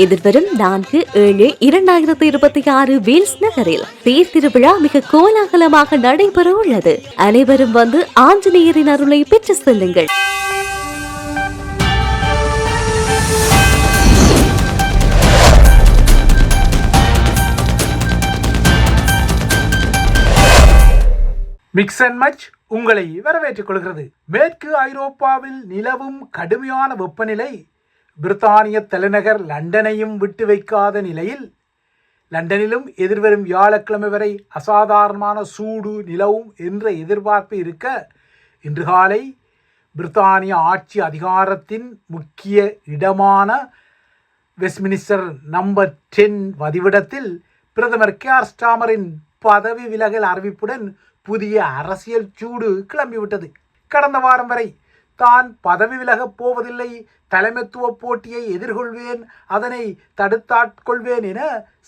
எதிர்வரும் 4/7/2026 வேல்ஸ் நகரில் தேர் திருவிழா மிக கோலாகலமாக நடைபெற உள்ளது. அனைவரும் வந்து ஆஞ்சநேயரின் அருளை பெற்று செல்லுங்கள். மிக்ஸ் அண்ட் மச் உங்களை வரவேற்றுக் கொள்கிறது. மேற்கு ஐரோப்பாவில் நிலவும் கடுமையான வெப்பநிலை பிரித்தானிய தலைநகர் லண்டனையும் விட்டு வைக்காத நிலையில் லண்டனிலும் எதிர்வரும் வியாழக்கிழமை வரை அசாதாரணமான சூடு நிலவும் என்ற எதிர்பார்ப்பு இருக்க, இன்று காலை பிரித்தானிய ஆட்சி அதிகாரத்தின் முக்கிய இடமான வெஸ்ட்மினிஸ்டர் நம்பர் 10 வதிவிடத்தில் பிரதமர் கியர் ஸ்டாமரின் பதவி விலகல் அறிவிப்புடன் புதிய அரசியல் சூடு கிளம்பிவிட்டது. கடந்த வாரம் வரை தான் பதவி விலகப் போவதில்லை, தலைமைத்துவ போட்டியை எதிர்கொள்வேன், அதனை தடுத்தாட்கொள்வேன் என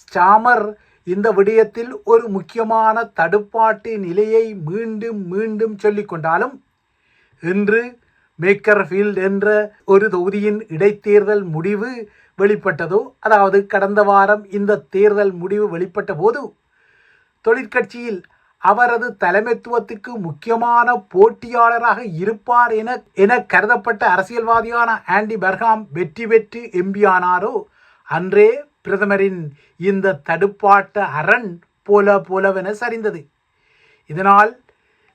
ஸ்டாமர் இந்த விடயத்தில் ஒரு முக்கியமான தடுப்பாட்டு நிலையை மீண்டும் மீண்டும் சொல்லிக் கொண்டாலும், இன்று மேக்கர்ஃபீல்ட் என்ற ஒரு தொகுதியின் இடைத்தேர்தல் முடிவு வெளிப்பட்டதோ, அதாவது கடந்த வாரம் இந்த தேர்தல் முடிவு வெளிப்பட்ட போது தொழிற்கட்சியில் அவரது தலைமைத்துவத்துக்கு முக்கியமான போட்டியாளராக இருப்பார் என கருதப்பட்ட அரசியல்வாதியான ஆண்டி பெர்ஹாம் வெற்றி பெற்று எம்பியானாரோ, அன்றே பிரதமரின் இந்த தடுப்பாட்ட அரண் போலவென சரிந்தது. இதனால்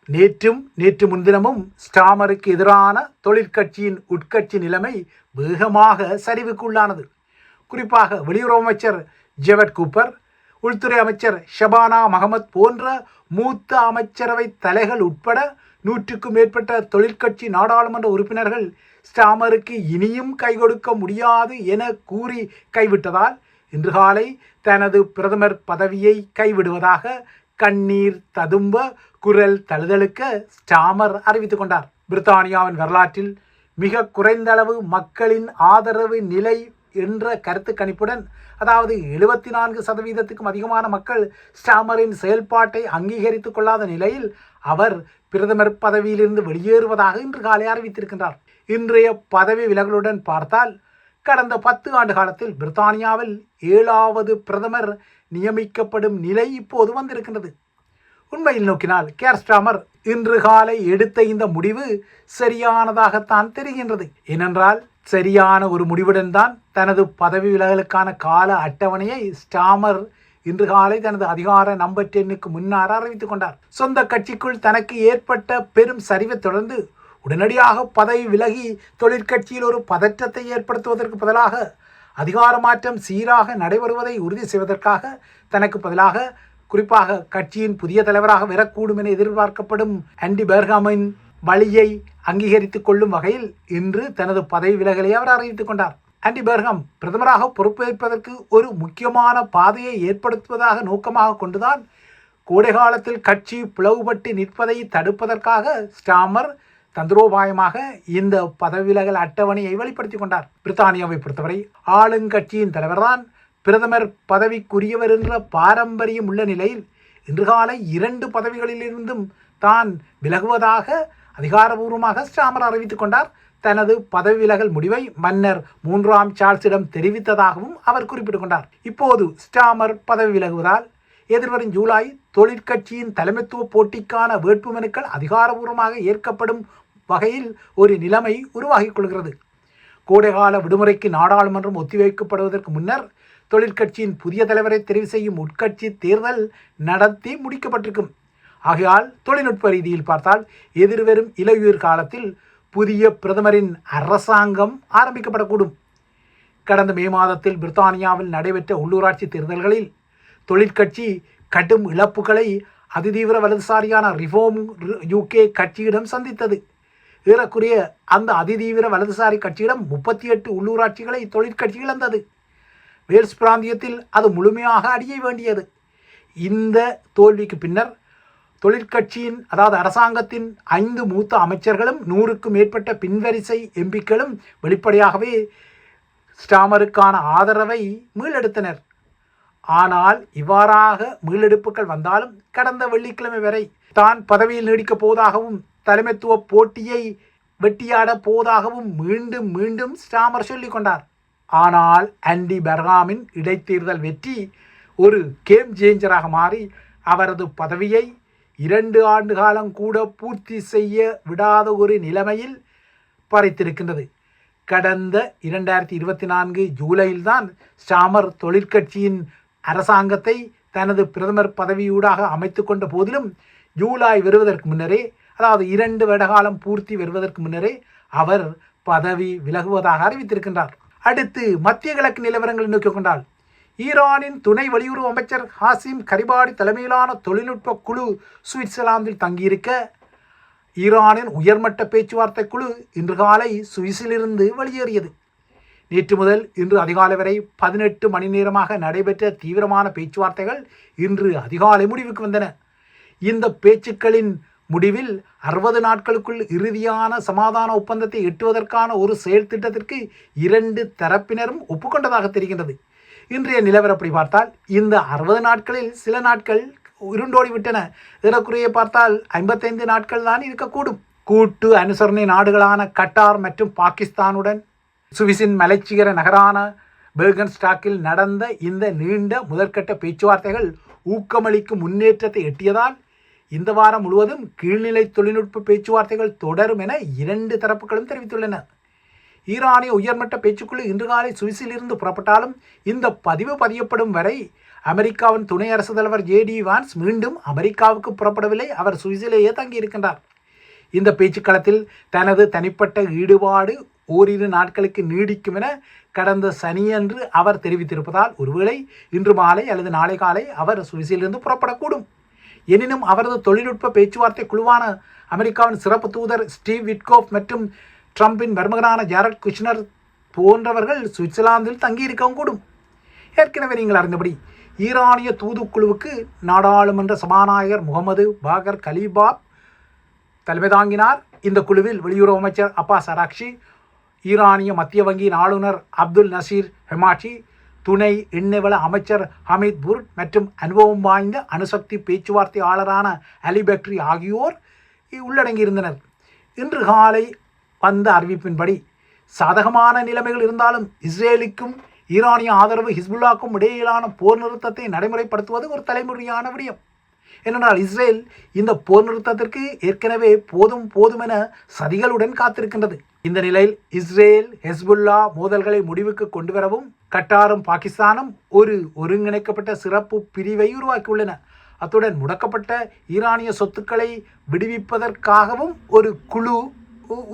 நேற்று முன்தினமும் ஸ்டாமருக்கு எதிரான தொழிற்கட்சியின் உட்கட்சி நிலைமை வேகமாக சரிவுக்குள்ளானது. குறிப்பாக வெளியுறவு அமைச்சர் ஜெவட் கூப்பர், உள்துறை அமைச்சர் ஷபானா மஹமத் போன்ற மூத்த அமைச்சரவை தலைகள் உட்பட 100க்கும் மேற்பட்ட தொழிற்கட்சி நாடாளுமன்ற உறுப்பினர்கள் ஸ்டாமருக்கு இனியும் கை கொடுக்க முடியாது என கூறி கைவிட்டதால் இன்று காலை தனது பிரதமர் பதவியை கைவிடுவதாக கண்ணீர் ததும்ப குரல் தழுதழுக்க ஸ்டாமர் அறிவித்துக் கொண்டார். பிரித்தானியாவின் வரலாற்றில் மிக குறைந்த அளவு மக்களின் ஆதரவு நிலை என்ற கருத்து கணிப்புடன், அதாவது 74%க்கும் அதிகமான மக்கள் ஸ்டாமரின் செயல்பாட்டை அங்கீகரித்துக் கொள்ளாத நிலையில் அவர் பிரதமர் பதவியிலிருந்து வெளியேறுவதாக இன்று காலை அறிவித்திருக்கின்றார். இன்றைய பதவி விலகலுடன் பார்த்தால் கடந்த 10 ஆண்டு காலத்தில் பிரித்தானியாவில் 7வது பிரதமர் நியமிக்கப்படும் நிலை இப்போது வந்திருக்கின்றது. உண்மையில் நோக்கினால் கியர் ஸ்டாமர் இன்று காலை எடுத்த இந்த முடிவு சரியானதாகத்தான் தெரிகின்றது. ஏனென்றால் சரியான ஒரு முடிவுடன் தான் தனது பதவி விலகலுக்கான கால அட்டவணையை ஸ்டாமர் இன்று காலை தனது அதிகார நம்பர் 10க்கு முன்னர் அறிவித்துக் கொண்டார். சொந்த கட்சிக்குள் தனக்கு ஏற்பட்ட பெரும் சரிவை தொடர்ந்து உடனடியாக பதவி விலகி தொழிற்கட்சியில் ஒரு பதற்றத்தை ஏற்படுத்துவதற்கு பதிலாக அதிகார மாற்றம் சீராக நடைபெறுவதை உறுதி செய்வதற்காக தனக்கு பதிலாக குறிப்பாக கட்சியின் புதிய தலைவராக வரக்கூடும் என எதிர்பார்க்கப்படும் ஆண்டி பெர்ஹாமின் வழியை அங்கீகரித்துக் கொள்ளும் வகையில் இன்று தனது பதவி விலகலை அவர் அறிவித்துக் கொண்டார். ஆண்டி பெர்ஹாம் பிரதமராக பொறுப்பேற்பதற்கு ஒரு முக்கியமான பாதையை ஏற்படுத்துவதாக நோக்கமாக கொண்டுதான் கோடை காலத்தில் கட்சி பிளவுபட்டு நிற்பதை தடுப்பதற்காக ஸ்டாமர் தந்திரோபாயமாக இந்த பதவி விலகல் அட்டவணையை வெளிப்படுத்திக் கொண்டார். பிரித்தானியாவை பொறுத்தவரை ஆளுங்கட்சியின் தலைவர்தான் பிரதமர் பதவிக்குரியவர் என்ற பாரம்பரியம் உள்ள நிலையில் இன்று காலை 2 பதவிகளிலிருந்தும் தான் விலகுவதாக அதிகாரபூர்வமாக ஸ்டாமர் அறிவித்துக் கொண்டார். தனது பதவி விலகல் முடிவை மன்னர் 3ஆம் சார்ல்ஸிடம் தெரிவித்ததாகவும் அவர் குறிப்பிட்டுக் கொண்டார். இப்போது ஸ்டாமர் பதவி விலகுவதால் எதிர்வரும் ஜூலை தொழிற்கட்சியின் தலைமைத்துவ போட்டிக்கான வேட்புமனுக்கள் அதிகாரபூர்வமாக ஏற்கப்படும் வகையில் ஒரு நிலைமை உருவாகிக் கொள்கிறது. கோடைகால விடுமுறைக்கு நாடாளுமன்றம் ஒத்திவைக்கப்படுவதற்கு முன்னர் தொழிற்கட்சியின் புதிய தலைவரை தெரிவு செய்யும் உட்கட்சி தேர்தல் நடத்தி முடிக்கப்பட்டிருக்கும். ஆகையால் தொழில்நுட்ப ரீதியில் பார்த்தால் எதிர்வரும் இலையுதிர் காலத்தில் புதிய பிரதமரின் அரசாங்கம் ஆரம்பிக்கப்படக்கூடும். கடந்த மே மாதத்தில் பிரித்தானியாவில் நடைபெற்ற உள்ளூராட்சி தேர்தல்களில் தொழிற்கட்சி கடும் இழப்புகளை அதிதீவிர வலதுசாரியான ரிஃபார்ம் யூகே கட்சியிடம் சந்தித்தது. ஏறக்குறைய அந்த அதிதீவிர வலதுசாரி கட்சியிடம் 38 உள்ளூராட்சிகளை தொழிற்கட்சி இழந்தது. வேல்ஸ் பிராந்தியத்தில் அது முழுமையாக அடைய வேண்டியது. இந்த தோல்விக்கு பின்னர் தொழிற்கட்சியின் அதாவது அரசாங்கத்தின் 5 மூத்த அமைச்சர்களும் 100க்கும் மேற்பட்ட பின்வரிசை எம்பிக்களும் வெளிப்படையாகவே ஸ்டாமருக்கான ஆதரவை மீளெடுத்தனர். ஆனால் இவ்வாறாக மீளெடுப்புகள் வந்தாலும் கடந்த வெள்ளிக்கிழமை வரை தான் பதவியில் நீடிக்கப் போவதாகவும் தலைமைத்துவ போட்டியை வெட்டியாட போவதாகவும் மீண்டும் ஸ்டாமர் சொல்லிக் கொண்டார். ஆனால் ஆண்டி பெர்காமின் இடைத்தேர்தல் வெற்றி ஒரு கேம் சேஞ்சராக மாறி அவரது பதவியை 2 ஆண்டு காலம் கூட பூர்த்தி செய்ய விடாத ஒரு நிலைமையில் பறித்திருக்கின்றது. கடந்த 2024 ஜூலையில்தான் ஸ்டாமர் தொழிற்கட்சியின் அரசாங்கத்தை தனது பிரதமர் பதவியூடாக அமைத்து கொண்ட போதிலும் ஜூலை வருவதற்கு முன்னரே, அதாவது 2 வருடகாலம் பூர்த்தி வருவதற்கு முன்னரே அவர் பதவி விலகுவதாக அறிவித்திருக்கின்றார். அடுத்து மத்திய கிழக்கு நிலவரங்களை நோக்கிக் கொண்டால், ஈரானின் துணை வெளியுறவு அமைச்சர் ஹாசிம் கரிபாடி தலைமையிலான தொழில்நுட்ப குழு சுவிட்சர்லாந்தில் தங்கியிருக்க, ஈரானின் உயர்மட்ட பேச்சுவார்த்தை குழு இன்று காலை சுவிஸிலிருந்து வெளியேறியது. நேற்று முதல் இன்று அதிகாலை வரை 18 மணி நேரமாக நடைபெற்ற தீவிரமான பேச்சுவார்த்தைகள் இன்று அதிகாலை முடிவுக்கு வந்தன. இந்த பேச்சுக்களின் முடிவில் 60 நாட்களுக்குள் இறுதியான சமாதான ஒப்பந்தத்தை எட்டுவதற்கான ஒரு செயல் திட்டத்திற்கு 2 தரப்பினரும் ஒப்புக்கொண்டதாக தெரிகின்றது. இன்றைய நிலவரப்படி பார்த்தால் இந்த 60 நாட்களில் சில நாட்கள் உருண்டோடி விட்டன. ஏறக்குறைய பார்த்தால் 55 நாட்கள் தான் இருக்கக்கூடும். கூட்டு அனுசரணை நாடுகளான கட்டார் மற்றும் பாகிஸ்தானுடன் சுவிஸின் மலைச்சிகர நகரான பெர்கன்ஸ்டாக்கில் நடந்த இந்த நீண்ட முதற்கட்ட பேச்சுவார்த்தைகள் ஊக்கமளிக்கும் முன்னேற்றத்தை எட்டியதால் இந்த வாரம் முழுவதும் கீழ்நிலை தொழில்நுட்ப பேச்சுவார்த்தைகள் தொடரும் என 2 தரப்புகளும் தெரிவித்துள்ளன. ஈரானிய உயர்மட்ட பேச்சுக்குழு இன்று காலை சுவிஸில் இருந்து புறப்பட்டாலும் இந்த பதிவு பதியப்படும் வரை அமெரிக்காவின் துணை அரசு தலைவர் ஜேடி வான்ஸ் மீண்டும் அமெரிக்காவுக்கு புறப்படவில்லை. அவர் சுவிஸிலேயே தங்கியிருக்கின்றார். இந்த பேச்சுக்களத்தில் தனது தனிப்பட்ட ஈடுபாடு ஓரிரு நாட்களுக்கு நீடிக்கும் என கடந்த சனியன்று அவர் தெரிவித்திருப்பதால் ஒருவேளை இன்று மாலை அல்லது நாளை காலை அவர் சுவிஸிலிருந்து புறப்படக்கூடும். எனினும் அவரது தொழில்நுட்ப பேச்சுவார்த்தை குழுவான அமெரிக்காவின் சிறப்பு தூதர் ஸ்டீவ் விட்கோஃப் மற்றும் ட்ரம்பின் மருமகனான ஜாரட் குஷ்னர் போன்றவர்கள் சுவிட்சர்லாந்தில் தங்கியிருக்கவும் கூடும். ஏற்கனவே நீங்கள் அறிந்தபடி ஈரானிய தூதுக்குழுவுக்கு நாடாளுமன்ற சபாநாயகர் முகமது பாகர் கலீபாப் தலைமை தாங்கினார். இந்த குழுவில் வெளியுறவு அமைச்சர் அப்பாஸ் அராக்ஷி, ஈரானிய மத்திய வங்கியின் ஆளுநர் அப்துல் நசீர் ஹெமாட்டி, துணை எண்ணெய் வள அமைச்சர் ஹமீத் புர்ட் மற்றும் அனுபவம் வாய்ந்த அணுசக்தி பேச்சுவார்த்தையாளரான அலி பக்ரி ஆகியோர் உள்ளடங்கியிருந்தனர். இன்று காலை வந்த அறிவிப்பின்படி சாதகமான நிலைமைகள் இருந்தாலும் இஸ்ரேலுக்கும் ஈரானிய ஆதரவு ஹிஸ்புல்லாக்கும் இடையிலான போர் நிறுத்தத்தை நடைமுறைப்படுத்துவது ஒரு தலைமுறையான விடயம். ஏனென்றால் இஸ்ரேல் இந்த போர் நிறுத்தத்திற்கு ஏற்கனவே போதும் என சதிகளுடன் காத்திருக்கின்றது. இந்த நிலையில் இஸ்ரேல் ஹெஸ்புல்லா மோதல்களை முடிவுக்கு கொண்டு வரவும் கட்டாரும் பாகிஸ்தானும் ஒரு ஒருங்கிணைக்கப்பட்ட சிறப்பு பிரிவை உருவாக்கியுள்ளன. அத்துடன் முடக்கப்பட்ட ஈரானிய சொத்துக்களை விடுவிப்பதற்காகவும் ஒரு குழு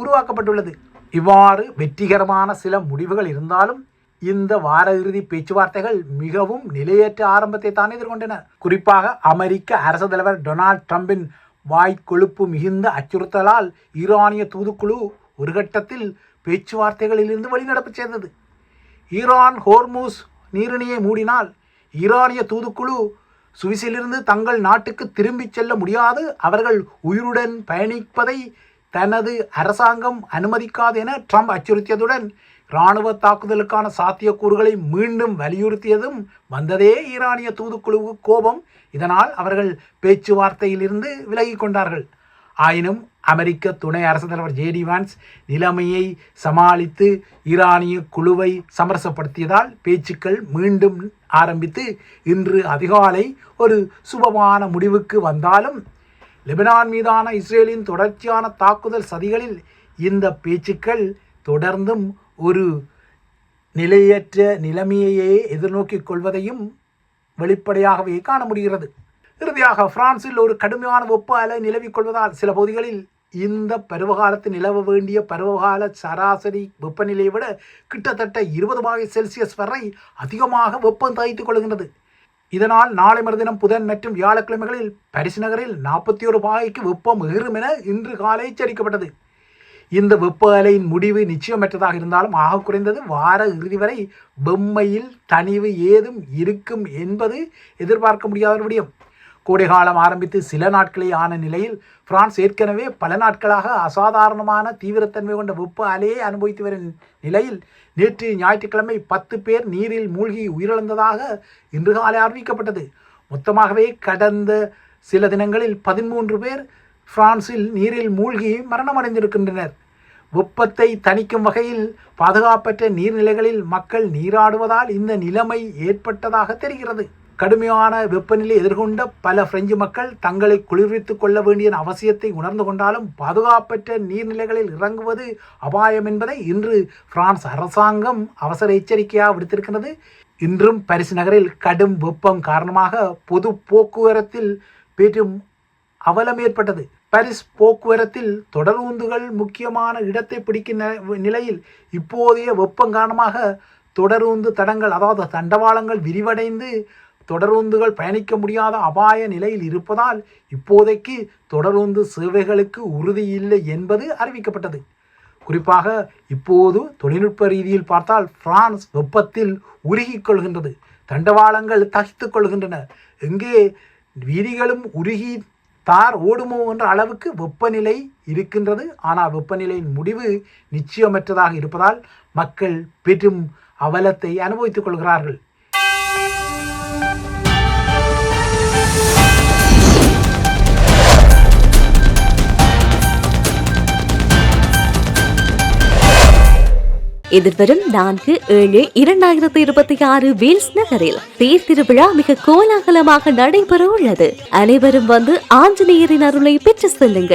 உருவாக்கப்பட்டுள்ளது. இவ்வாறு வெற்றிகரமான சில முடிவுகள் இருந்தாலும் இந்த வார இறுதி பேச்சுவார்த்தைகள் மிகவும் நிலையற்ற ஆரம்பத்தை தான் எதிர்கொண்டன. குறிப்பாக அமெரிக்க அரசு தலைவர் டொனால்ட் ட்ரம்பின் வாய்க்கொழுப்பு மிகுந்த அச்சுறுத்தலால் ஈரானிய தூதுக்குழு ஒரு கட்டத்தில் பேச்சுவார்த்தைகளிலிருந்து வெளிநடப்பு செய்தது. ஈரான் ஹோர்மூஸ் நீரிணையை மூடினால் ஈரானிய தூதுக்குழு சுவிஸிலிருந்து தங்கள் நாட்டுக்கு திரும்பிச் செல்ல முடியாது, அவர்கள் உயிருடன் பயணிப்பதை தனது அரசாங்கம் அனுமதிக்காது என ட்ரம்ப் அச்சுறுத்தியதுடன் இராணுவ தாக்குதலுக்கான சாத்தியக்கூறுகளை மீண்டும் வலியுறுத்தியதும் வந்ததே ஈரானிய தூதுக்குழுவுக்கு கோபம். இதனால் அவர்கள் பேச்சுவார்த்தையிலிருந்து விலகி கொண்டார்கள். ஆயினும் அமெரிக்க துணை அரசு தலைவர் ஜேடி வான்ஸ் நிலைமையை சமாளித்து ஈரானிய குழுவை சமரசப்படுத்தியதால் பேச்சுக்கள் மீண்டும் ஆரம்பித்து இன்று அதிகாலை ஒரு சுபமான முடிவுக்கு வந்தாலும் லெபனான் மீதான இஸ்ரேலின் தொடர்ச்சியான தாக்குதல் சதிகளில் இந்த பேச்சுக்கள் தொடர்ந்தும் ஒரு நிலையற்ற நிலைமையையே எதிர்நோக்கிக் கொள்வதையும் வெளிப்படையாகவே காண முடிகிறது. இறுதியாக பிரான்சில் ஒரு கடுமையான வெப்ப அலை நிலவிக் கொள்வதால் சில பகுதிகளில் இந்த பருவகாலத்தில் நிலவ வேண்டிய பருவகால சராசரி வெப்பநிலையை விட கிட்டத்தட்ட 20°C வரை அதிகமாக வெப்பம் தகித்துக் கொள்கின்றது. இதனால் நாளை மறுதினம் புதன் மற்றும் வியாழக்கிழமைகளில் பாரிஸ் நகரில் 41°C வெப்பம் ஏறும் என இன்று காலை எச்சரிக்கப்பட்டது. இந்த வெப்ப அலையின் முடிவு நிச்சயமற்றதாக இருந்தாலும் ஆக குறைந்தது வார இறுதி வரை வெம்மையில் தணிவு ஏதும் இருக்கும் என்பது எதிர்பார்க்க முடியாத விடயம். கோடைகாலம் ஆரம்பித்து சில நாட்களே ஆன நிலையில் பிரான்ஸ் ஏற்கனவே பல நாட்களாக அசாதாரணமான தீவிரத்தன்மை கொண்ட வெப்ப அலையை அனுபவித்து வரும் நிலையில் நேற்று ஞாயிற்றுக்கிழமை 10 பேர் நீரில் மூழ்கி உயிரிழந்ததாக இன்று காலை அறிவிக்கப்பட்டது. மொத்தமாகவே கடந்த சில தினங்களில் 13 பேர் பிரான்சில் நீரில் மூழ்கி மரணமடைந்திருக்கின்றனர். வெப்பத்தை தணிக்கும் வகையில் பாதுகாப்பற்ற நீர்நிலைகளில் மக்கள் நீராடுவதால் இந்த நிலைமை ஏற்பட்டதாக தெரிகிறது. கடுமையான வெப்பநிலை எதிர்கொண்ட பல பிரெஞ்சு மக்கள் தங்களை குளிர்வித்துக் கொள்ள வேண்டிய அவசியத்தை உணர்ந்து கொண்டாலும் பாதுகாப்பற்ற நீர்நிலைகளில் இறங்குவது அபாயம் என்பதை இன்று பிரான்ஸ் அரசாங்கம் அவசர எச்சரிக்கையாக விடுத்திருக்கிறது. இன்றும் பாரிஸ் நகரில் கடும் வெப்பம் காரணமாக பொது போக்குவரத்தில் பெரும் அவலம் ஏற்பட்டது. பாரிஸ் போக்குவரத்தில் தொடரூந்துகள் முக்கியமான இடத்தை பிடிக்கும் நிலையில் இப்போதைய வெப்பம் காரணமாக தொடரூந்து தடங்கள் அதாவது தண்டவாளங்கள் விரிவடைந்து தொடரூந்துகள் பயணிக்க முடியாத அபாய நிலையில் இருப்பதால் இப்போதைக்கு தொடரூந்து சேவைகளுக்கு உறுதி இல்லை என்பது அறிவிக்கப்பட்டது. குறிப்பாக இப்போது தொழில்நுட்ப ரீதியில் பார்த்தால் பிரான்ஸ் வெப்பத்தில் உருகிக் கொள்கின்றது. தண்டவாளங்கள் தகித்துக் கொள்கின்றன. எங்கே வீதிகளும் உருகி தார் ஓடுமோ என்ற அளவுக்கு வெப்பநிலை இருக்கின்றது. ஆனால் வெப்பநிலையின் முடிவு நிச்சயமற்றதாக இருப்பதால் மக்கள் பெரும் அவலத்தை அனுபவித்துக் கொள்கிறார்கள். எதிர்வரும் 4/7/2026 வேல்ஸ் நகரில் தேர் திருவிழா மிக கோலாகலமாக நடைபெற உள்ளது. அனைவரும் வந்து ஆஞ்சநேயரின் அருளை பெற்று செல்லுங்கள்.